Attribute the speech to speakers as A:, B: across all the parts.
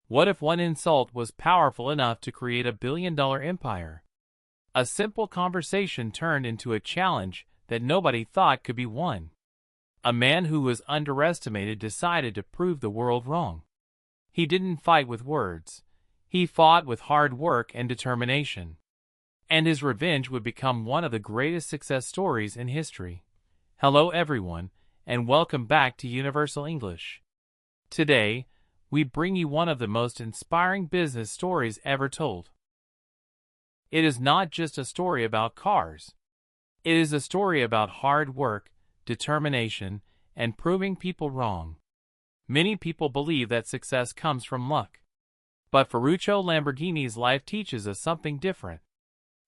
A: What if one insult was powerful enough to create a $1 billion empire? A simple conversation turned into a challenge that nobody thought could be won. A man who was underestimated decided to prove the world wrong. He didn't fight with words. He fought with hard work and determination. And his revenge would become one of the greatest success stories in history. Hello everyone, and welcome back to Universal English. Today, we bring you one of the most inspiring business stories ever told. It is not just a story about cars. It is a story about hard work, determination, and proving people wrong. Many people believe that success comes from luck. But Ferruccio Lamborghini's life teaches us something different.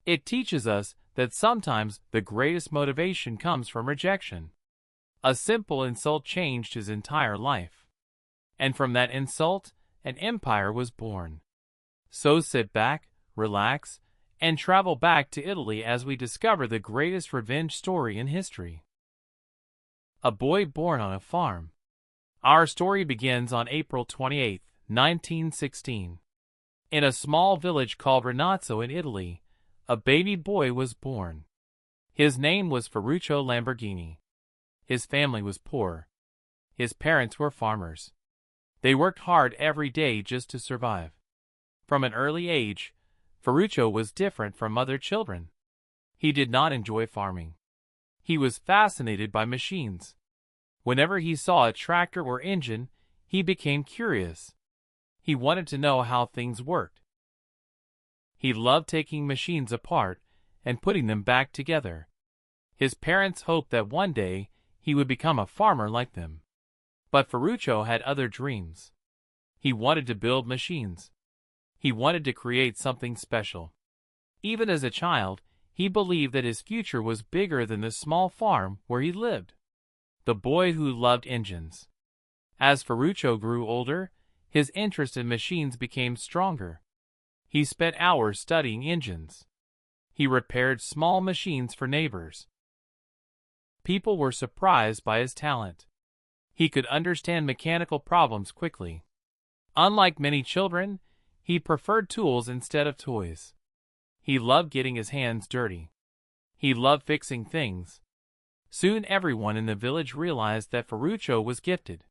A: It teaches us that sometimes the greatest motivation comes from rejection. A simple insult changed his entire life. And from that insult, an empire was born. So sit back, relax, and travel back to Italy as we discover the greatest revenge story in history. A boy born on a farm. Our story begins on April 28, 1916. In a small village called Rinazzo in Italy, a baby boy was born. His name was Ferruccio Lamborghini. His family was poor. His parents were farmers. They worked hard every day just to survive. From an early age, Ferruccio was different from other children. He did not enjoy farming. He was fascinated by machines. Whenever he saw a tractor or engine, he became curious. He wanted to know how things worked. He loved taking machines apart and putting them back together. His parents hoped that one day he would become a farmer like them. But Ferruccio had other dreams. He wanted to build machines. He wanted to create something special. Even as a child, he believed that his future was bigger than the small farm where he lived. The boy who loved engines. As Ferruccio grew older, his interest in machines became stronger. He spent hours studying engines. He repaired small machines for neighbors. People were surprised by his talent. He could understand mechanical problems quickly. Unlike many children, he preferred tools instead of toys. He loved getting his hands dirty. He loved fixing things. Soon everyone in the village realized that Ferruccio was gifted.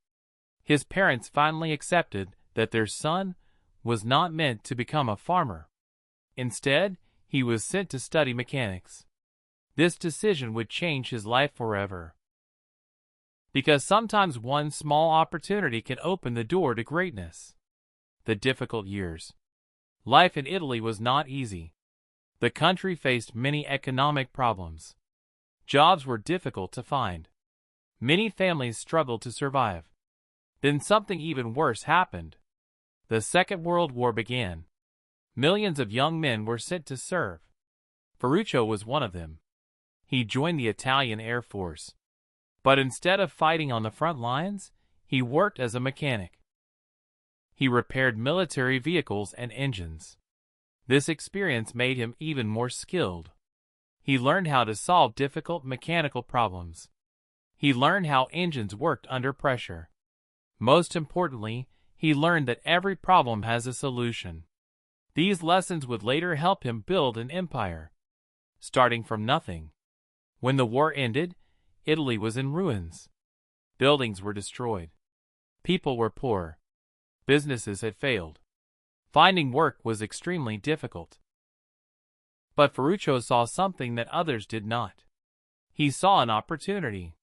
A: His parents finally accepted that their son was not meant to become a farmer. Instead, he was sent to study mechanics. This decision would change his life forever. Because sometimes one small opportunity can open the door to greatness. The difficult years. Life in Italy was not easy. The country faced many economic problems. Jobs were difficult to find. Many families struggled to survive. Then something even worse happened. The Second World War began. Millions of young men were sent to serve. Ferruccio was one of them. He joined the Italian Air Force. But instead of fighting on the front lines, he worked as a mechanic. He repaired military vehicles and engines. This experience made him even more skilled. He learned how to solve difficult mechanical problems. He learned how engines worked under pressure. Most importantly, he learned that every problem has a solution. These lessons would later help him build an empire. Starting from nothing. When the war ended, Italy was in ruins. Buildings were destroyed. People were poor. Businesses had failed. Finding work was extremely difficult. But Ferruccio saw something that others did not. He saw an opportunity.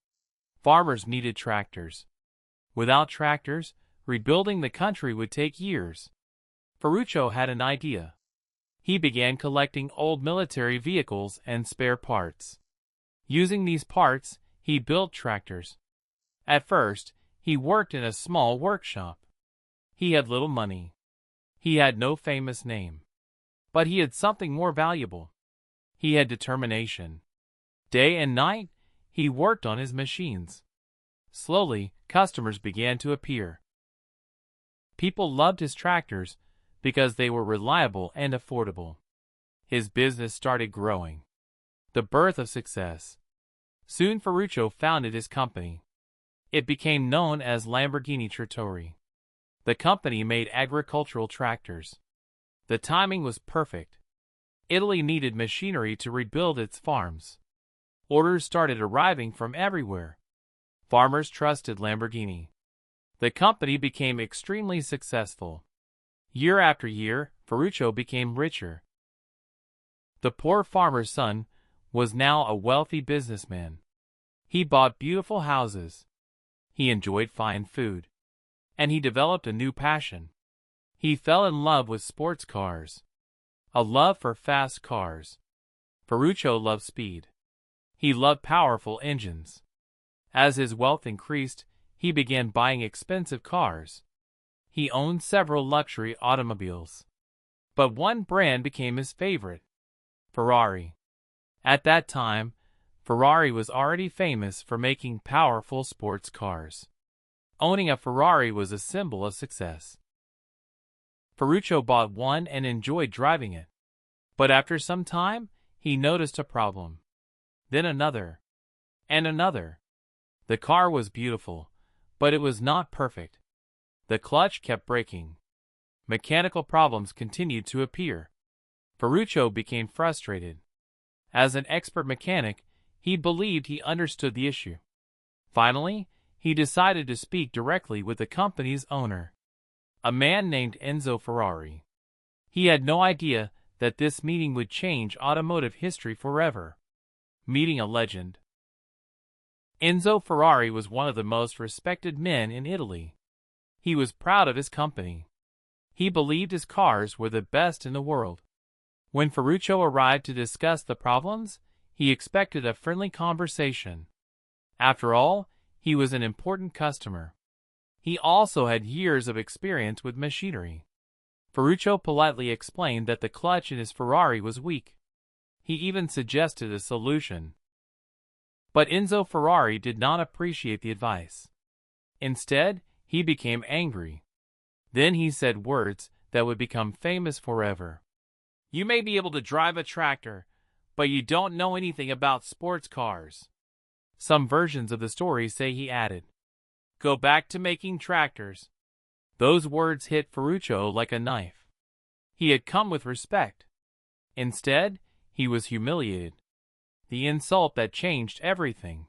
A: Farmers needed tractors. Without tractors, rebuilding the country would take years. Ferruccio had an idea. He began collecting old military vehicles and spare parts. Using these parts, he built tractors. At first, he worked in a small workshop. He had little money. He had no famous name. But he had something more valuable. He had determination. Day and night, he worked on his machines. Slowly, customers began to appear. People loved his tractors because they were reliable and affordable. His business started growing. The birth of success. Soon Ferruccio founded his company. It became known as Lamborghini Trattori. The company made agricultural tractors. The timing was perfect. Italy needed machinery to rebuild its farms. Orders started arriving from everywhere. Farmers trusted Lamborghini. The company became extremely successful. Year after year, Ferruccio became richer. The poor farmer's son was now a wealthy businessman. He bought beautiful houses. He enjoyed fine food. And he developed a new passion. He fell in love with sports cars. A love for fast cars. Ferruccio loved speed. He loved powerful engines. As his wealth increased, he began buying expensive cars. He owned several luxury automobiles. But one brand became his favorite: Ferrari. At that time, Ferrari was already famous for making powerful sports cars. Owning a Ferrari was a symbol of success. Ferruccio bought one and enjoyed driving it. But after some time, he noticed a problem. Then another. And another. The car was beautiful, but it was not perfect. The clutch kept breaking. Mechanical problems continued to appear. Ferruccio became frustrated. As an expert mechanic, he believed he understood the issue. Finally, he decided to speak directly with the company's owner, a man named Enzo Ferrari. He had no idea that this meeting would change automotive history forever. Meeting a legend. Enzo Ferrari was one of the most respected men in Italy. He was proud of his company. He believed his cars were the best in the world. When Ferruccio arrived to discuss the problems, he expected a friendly conversation. After all, he was an important customer. He also had years of experience with machinery. Ferruccio politely explained that the clutch in his Ferrari was weak. He even suggested a solution. But Enzo Ferrari did not appreciate the advice. Instead, he became angry. Then he said words that would become famous forever. "You may be able to drive a tractor, but you don't know anything about sports cars." Some versions of the story say he added, "Go back to making tractors." Those words hit Ferruccio like a knife. He had come with respect. Instead, he was humiliated. The insult that changed everything.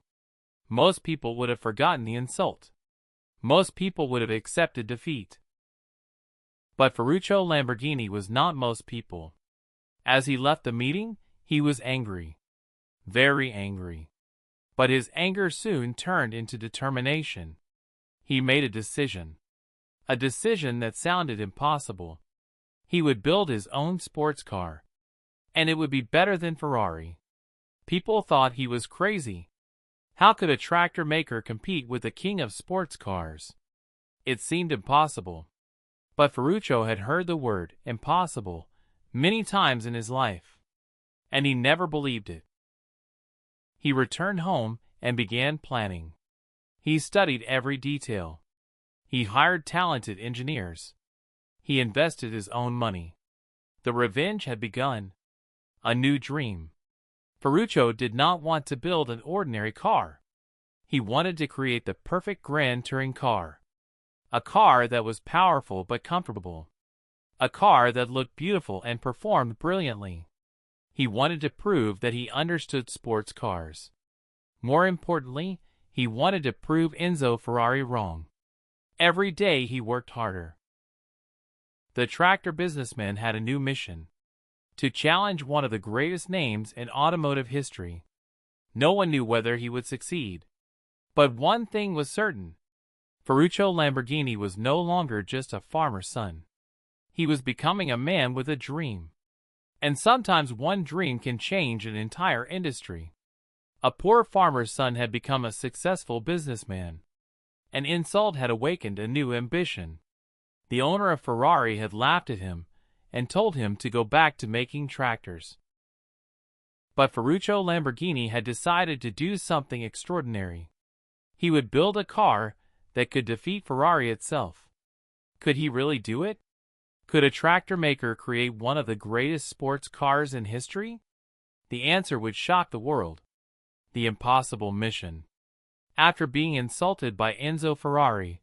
A: Most people would have forgotten the insult. Most people would have accepted defeat. But Ferruccio Lamborghini was not most people. As he left the meeting, he was angry. Very angry. But his anger soon turned into determination. He made a decision. A decision that sounded impossible. He would build his own sports car. And it would be better than Ferrari. People thought he was crazy. How could a tractor maker compete with the king of sports cars? It seemed impossible. But Ferruccio had heard the word impossible many times in his life. And he never believed it. He returned home and began planning. He studied every detail. He hired talented engineers. He invested his own money. The revenge had begun. A new dream. Ferruccio did not want to build an ordinary car. He wanted to create the perfect Grand Touring car. A car that was powerful but comfortable. A car that looked beautiful and performed brilliantly. He wanted to prove that he understood sports cars. More importantly, he wanted to prove Enzo Ferrari wrong. Every day he worked harder. The tractor businessman had a new mission: to challenge one of the greatest names in automotive history. No one knew whether he would succeed. But one thing was certain: Ferruccio Lamborghini was no longer just a farmer's son. He was becoming a man with a dream. And sometimes one dream can change an entire industry. A poor farmer's son had become a successful businessman. An insult had awakened a new ambition. The owner of Ferrari had laughed at him and told him to go back to making tractors. But Ferruccio Lamborghini had decided to do something extraordinary. He would build a car that could defeat Ferrari itself. Could he really do it? Could a tractor maker create one of the greatest sports cars in history? The answer would shock the world. The impossible mission. After being insulted by Enzo Ferrari,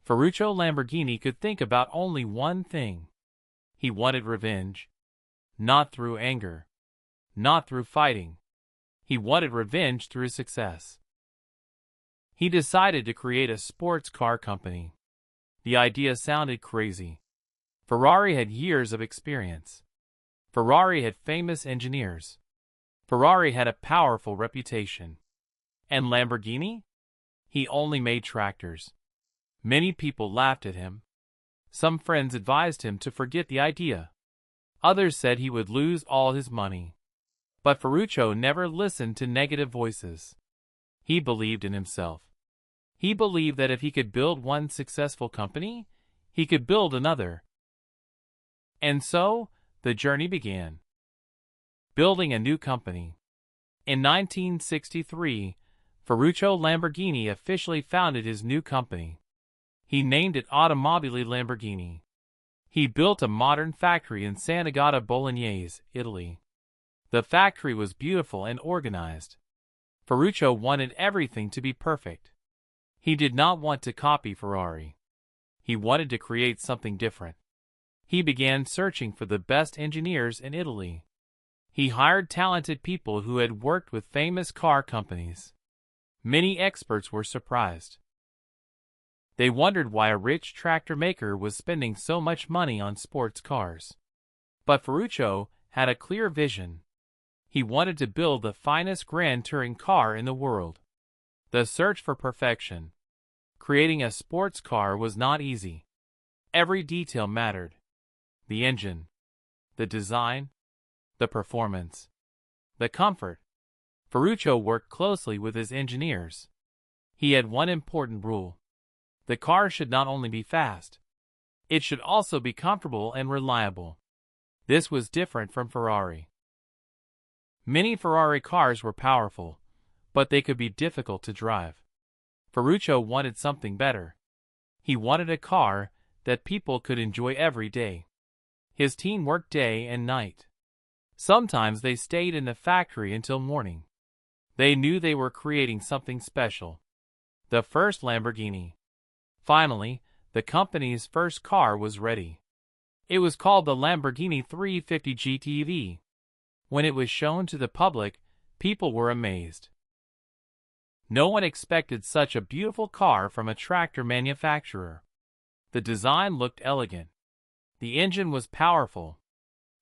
A: Ferruccio Lamborghini could think about only one thing. He wanted revenge. Not through anger. Not through fighting. He wanted revenge through success. He decided to create a sports car company. The idea sounded crazy. Ferrari had years of experience. Ferrari had famous engineers. Ferrari had a powerful reputation. And Lamborghini? He only made tractors. Many people laughed at him. Some friends advised him to forget the idea. Others said he would lose all his money. But Ferruccio never listened to negative voices. He believed in himself. He believed that if he could build one successful company, he could build another. And so, the journey began. Building a new company. In 1963, Ferruccio Lamborghini officially founded his new company. He named it Automobili Lamborghini. He built a modern factory in Sant'Agata Bolognese, Italy. The factory was beautiful and organized. Ferruccio wanted everything to be perfect. He did not want to copy Ferrari. He wanted to create something different. He began searching for the best engineers in Italy. He hired talented people who had worked with famous car companies. Many experts were surprised. They wondered why a rich tractor maker was spending so much money on sports cars. But Ferruccio had a clear vision. He wanted to build the finest grand touring car in the world. The search for perfection. Creating a sports car was not easy. Every detail mattered. The engine, the design, the performance, the comfort. Ferruccio worked closely with his engineers. He had one important rule. The car should not only be fast, it should also be comfortable and reliable. This was different from Ferrari. Many Ferrari cars were powerful, but they could be difficult to drive. Ferruccio wanted something better. He wanted a car that people could enjoy every day. His team worked day and night. Sometimes they stayed in the factory until morning. They knew they were creating something special. The first Lamborghini. Finally, the company's first car was ready. It was called the Lamborghini 350 GTV. When it was shown to the public, people were amazed. No one expected such a beautiful car from a tractor manufacturer. The design looked elegant. The engine was powerful.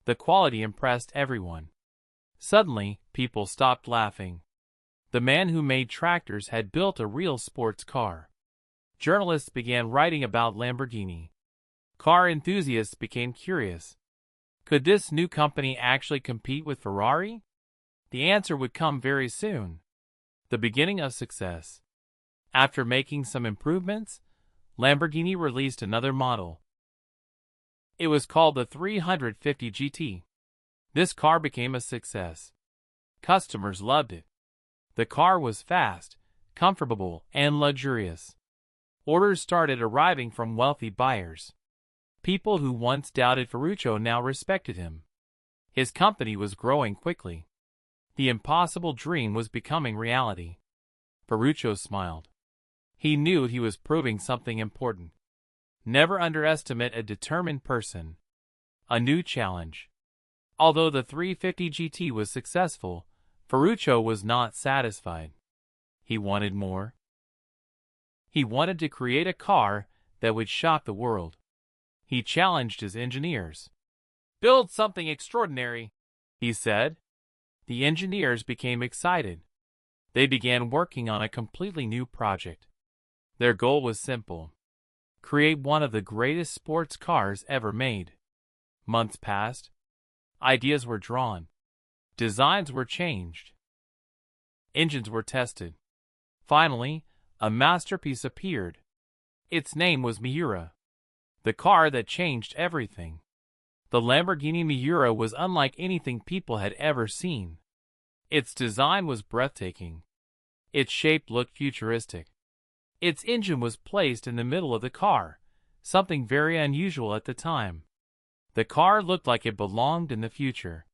A: The quality impressed everyone. Suddenly, people stopped laughing. The man who made tractors had built a real sports car. Journalists began writing about Lamborghini. Car enthusiasts became curious. Could this new company actually compete with Ferrari? The answer would come very soon. The beginning of success. After making some improvements, Lamborghini released another model. It was called the 350 GT. This car became a success. Customers loved it. The car was fast, comfortable, and luxurious. Orders started arriving from wealthy buyers. People who once doubted Ferruccio now respected him. His company was growing quickly. The impossible dream was becoming reality. Ferruccio smiled. He knew he was proving something important. Never underestimate a determined person. A new challenge. Although the 350 GT was successful, Ferruccio was not satisfied. He wanted more. He wanted to create a car that would shock the world. He challenged his engineers. "Build something extraordinary," he said. The engineers became excited. They began working on a completely new project. Their goal was simple: create one of the greatest sports cars ever made. Months passed. Ideas were drawn. Designs were changed. Engines were tested. Finally, a masterpiece appeared. Its name was Miura. The car that changed everything. The Lamborghini Miura was unlike anything people had ever seen. Its design was breathtaking. Its shape looked futuristic. Its engine was placed in the middle of the car, something very unusual at the time. The car looked like it belonged in the future.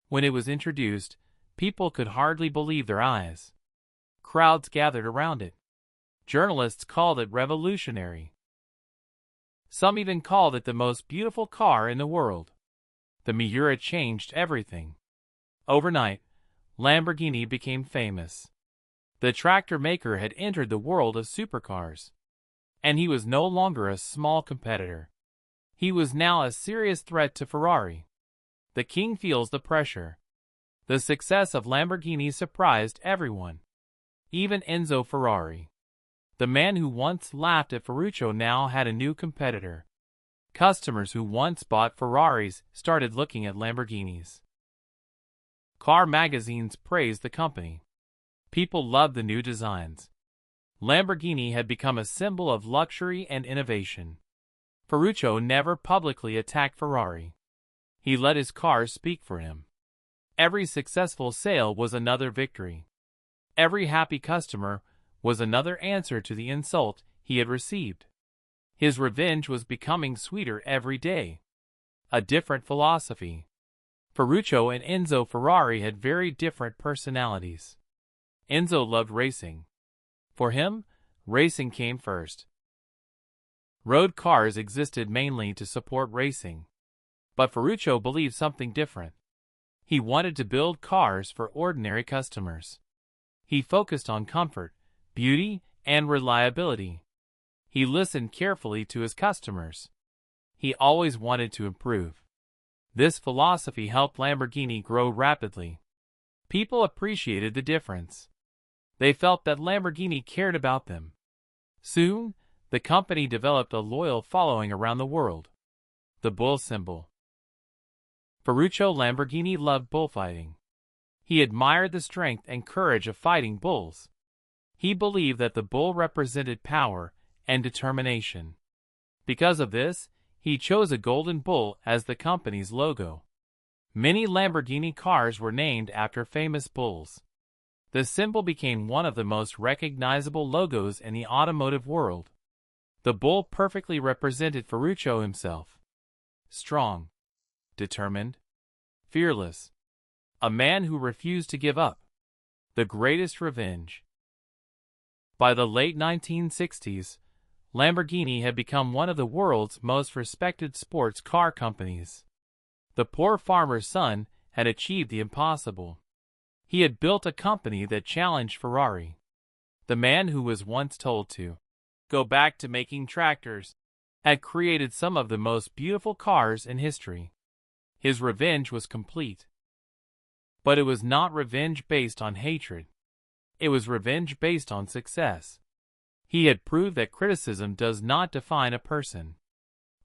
A: When it was introduced, people could hardly believe their eyes. Crowds gathered around it. Journalists called it revolutionary. Some even called it the most beautiful car in the world. The Miura changed everything. Overnight, Lamborghini became famous. The tractor maker had entered the world of supercars. And he was no longer a small competitor. He was now a serious threat to Ferrari. The king feels the pressure. The success of Lamborghini surprised everyone. Even Enzo Ferrari. The man who once laughed at Ferruccio now had a new competitor. Customers who once bought Ferraris started looking at Lamborghinis. Car magazines praised the company. People loved the new designs. Lamborghini had become a symbol of luxury and innovation. Ferruccio never publicly attacked Ferrari. He let his cars speak for him. Every successful sale was another victory. Every happy customer was another answer to the insult he had received. His revenge was becoming sweeter every day. A different philosophy. Ferruccio and Enzo Ferrari had very different personalities. Enzo loved racing. For him, racing came first. Road cars existed mainly to support racing. But Ferruccio believed something different. He wanted to build cars for ordinary customers. He focused on comfort, beauty, and reliability. He listened carefully to his customers. He always wanted to improve. This philosophy helped Lamborghini grow rapidly. People appreciated the difference. They felt that Lamborghini cared about them. Soon, the company developed a loyal following around the world. The bull symbol. Ferruccio Lamborghini loved bullfighting. He admired the strength and courage of fighting bulls. He believed that the bull represented power and determination. Because of this, he chose a golden bull as the company's logo. Many Lamborghini cars were named after famous bulls. The symbol became one of the most recognizable logos in the automotive world. The bull perfectly represented Ferruccio himself. Strong, determined, fearless. A man who refused to give up. The greatest revenge. By the late 1960s, Lamborghini had become one of the world's most respected sports car companies. The poor farmer's son had achieved the impossible. He had built a company that challenged Ferrari. The man who was once told to go back to making tractors had created some of the most beautiful cars in history. His revenge was complete. But it was not revenge based on hatred. It was revenge based on success. He had proved that criticism does not define a person.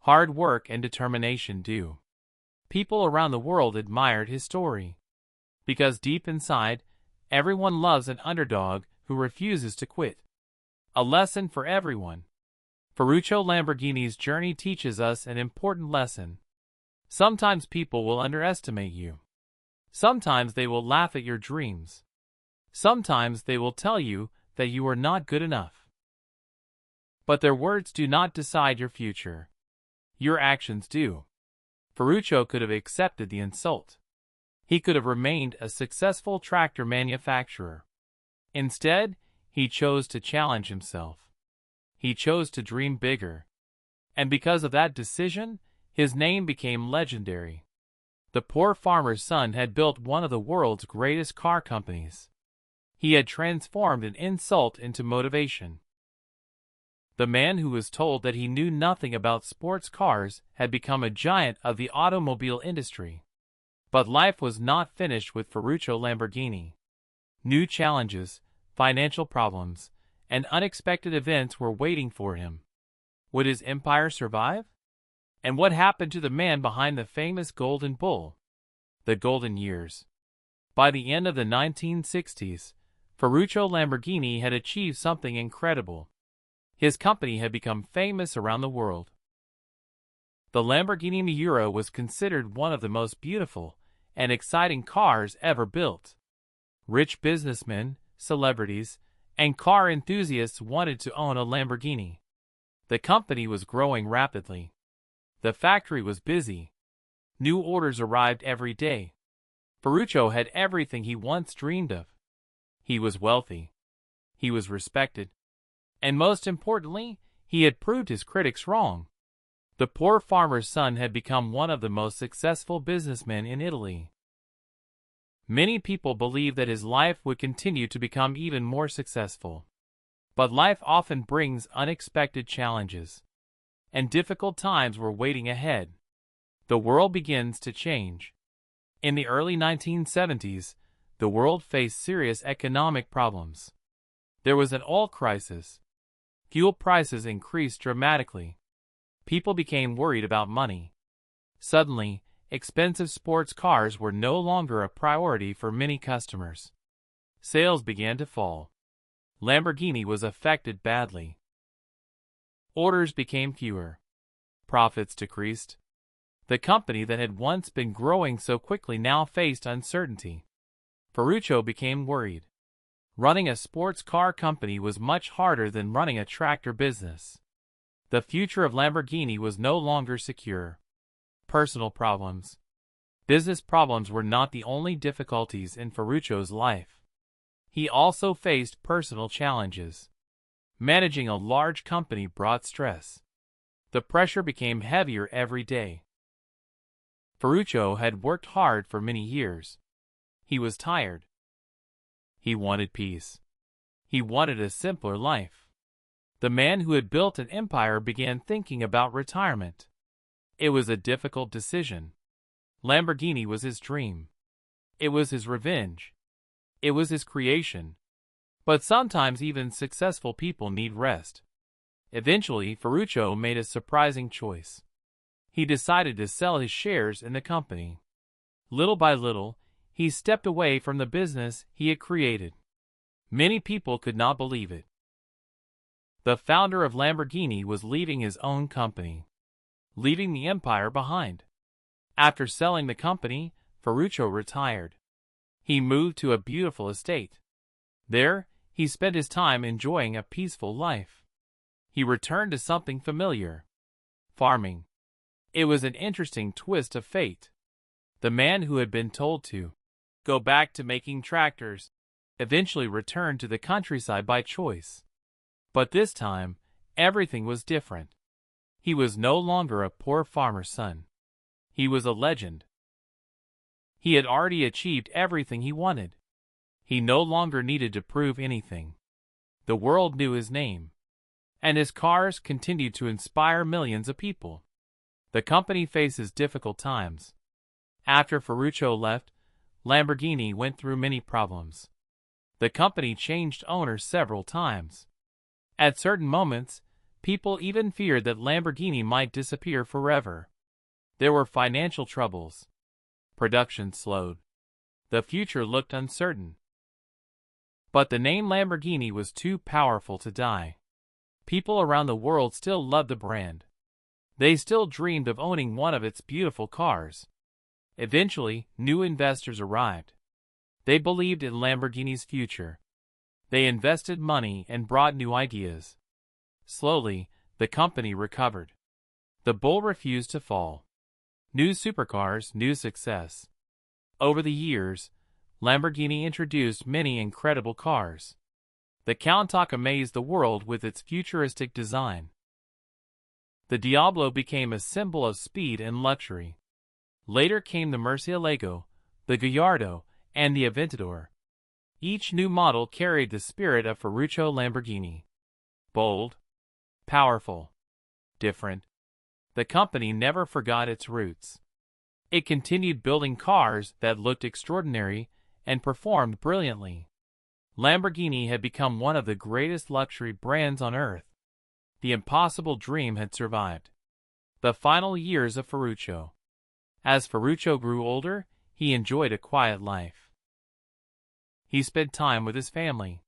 A: Hard work and determination do. People around the world admired his story. Because deep inside, everyone loves an underdog who refuses to quit. A lesson for everyone. Ferruccio Lamborghini's journey teaches us an important lesson. Sometimes people will underestimate you. Sometimes they will laugh at your dreams. Sometimes they will tell you that you are not good enough. But their words do not decide your future. Your actions do. Ferruccio could have accepted the insult. He could have remained a successful tractor manufacturer. Instead, he chose to challenge himself. He chose to dream bigger. And because of that decision, his name became legendary. The poor farmer's son had built one of the world's greatest car companies. He had transformed an insult into motivation. The man who was told that he knew nothing about sports cars had become a giant of the automobile industry. But life was not finished with Ferruccio Lamborghini. New challenges, financial problems, and unexpected events were waiting for him. Would his empire survive? And what happened to the man behind the famous Golden Bull? The Golden Years. By the end of the 1960s, Ferruccio Lamborghini had achieved something incredible. His company had become famous around the world. The Lamborghini Miura was considered one of the most beautiful and exciting cars ever built. Rich businessmen, celebrities, and car enthusiasts wanted to own a Lamborghini. The company was growing rapidly. The factory was busy. New orders arrived every day. Ferruccio had everything he once dreamed of. He was wealthy. He was respected. And most importantly, he had proved his critics wrong. The poor farmer's son had become one of the most successful businessmen in Italy. Many people believed that his life would continue to become even more successful. But life often brings unexpected challenges, and difficult times were waiting ahead. The world begins to change. In the early 1970s, the world faced serious economic problems. There was an oil crisis. Fuel prices increased dramatically. People became worried about money. Suddenly, expensive sports cars were no longer a priority for many customers. Sales began to fall. Lamborghini was affected badly. Orders became fewer. Profits decreased. The company that had once been growing so quickly now faced uncertainty. Ferruccio became worried. Running a sports car company was much harder than running a tractor business. The future of Lamborghini was no longer secure. Personal problems. Business problems were not the only difficulties in Ferruccio's life. He also faced personal challenges. Managing a large company brought stress. The pressure became heavier every day. Ferruccio had worked hard for many years. He was tired. He wanted peace. He wanted a simpler life. The man who had built an empire began thinking about retirement. It was a difficult decision. Lamborghini was his dream. It was his revenge. It was his creation. But sometimes even successful people need rest. Eventually, Ferruccio made a surprising choice. He decided to sell his shares in the company. Little by little, he stepped away from the business he had created. Many people could not believe it. The founder of Lamborghini was leaving his own company, leaving the empire behind. After selling the company, Ferruccio retired. He moved to a beautiful estate. There, he spent his time enjoying a peaceful life. He returned to something familiar: farming. It was an interesting twist of fate. The man who had been told to go back to making tractors eventually returned to the countryside by choice. But this time, everything was different. He was no longer a poor farmer's son. He was a legend. He had already achieved everything he wanted. He no longer needed to prove anything. The world knew his name, and his cars continued to inspire millions of people. The company faces difficult times. After Ferruccio left, Lamborghini went through many problems. The company changed owners several times. At certain moments, people even feared that Lamborghini might disappear forever. There were financial troubles. Production slowed. The future looked uncertain. But the name Lamborghini was too powerful to die. People around the world still loved the brand. They still dreamed of owning one of its beautiful cars. Eventually, new investors arrived. They believed in Lamborghini's future. They invested money and brought new ideas. Slowly, the company recovered. The bull refused to fall. New supercars, new success. Over the years, Lamborghini introduced many incredible cars. The Countach amazed the world with its futuristic design. The Diablo became a symbol of speed and luxury. Later came the Murcielago, the Gallardo, and the Aventador. Each new model carried the spirit of Ferruccio Lamborghini. Bold, powerful, different. The company never forgot its roots. It continued building cars that looked extraordinary and performed brilliantly. Lamborghini had become one of the greatest luxury brands on earth. The impossible dream had survived. The final years of Ferruccio. As Ferruccio grew older, he enjoyed a quiet life. He spent time with his family.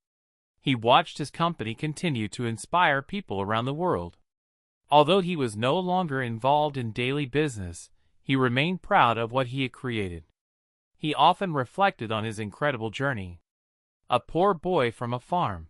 A: He watched his company continue to inspire people around the world. Although he was no longer involved in daily business, he remained proud of what he had created. He often reflected on his incredible journey. A poor boy from a farm,